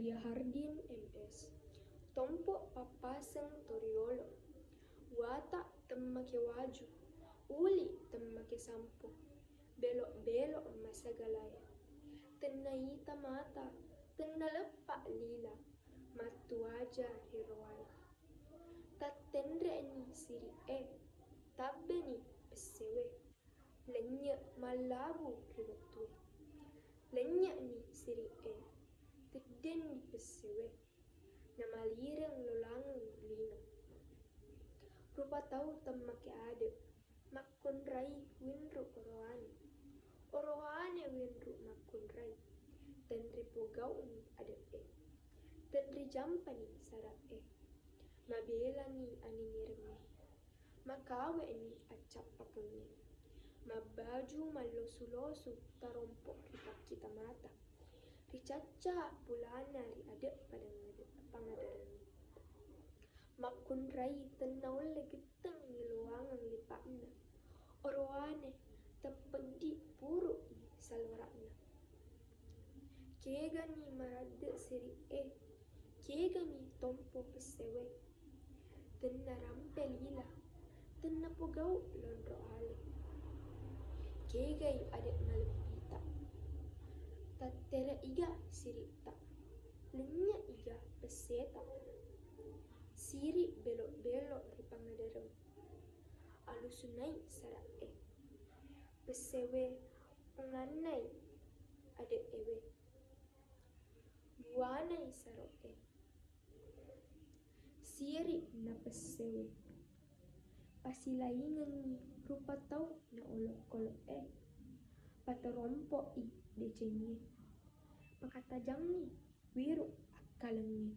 Dia Hardin MS. Tompo papaseng toriolo. Wata temmake waju. Uli temmake sampo. Belok-belok masagalaya. Tenaita mata. Tenalepak lila. Matu aja hiroai. Tatendre ni siri tabbe ni pesewe. Lenyak malabu ribetue. Lenyak ni siri Teden ni pesewe. Namalireng lolangang lino. Rupa tau temake ade. Makon rai winru oroane. Oroane winru makon rai. Tenri pogau ni ade Tenri jampa ni sarap Mabela ni aninirme. Makawe ni acap pakenge. Mabaju malosu-losu tarompok ripak kita mata. Ricaca pulana ri adek pada pangadarani. Makun rai tenaulle geteng ni luangang lipakna. Oroane tempedi puru i salwarakna. Kega ni marade siri Kega ni tompo pesewe. Tenna rampe lila. Tenna pogau londro ale. Kega yu adek malempita. Tatere iga sirita. Lenya iga peseta. Siri belok-belok di pangadareng. Alusunai sarak Pesewe unganai adek ewe. Buanai sarok Siri na pesewe. Pasilaingan ni rupa tau na olok-kolok Patarompo i decenye. Pakatajang ni wiru akalengi.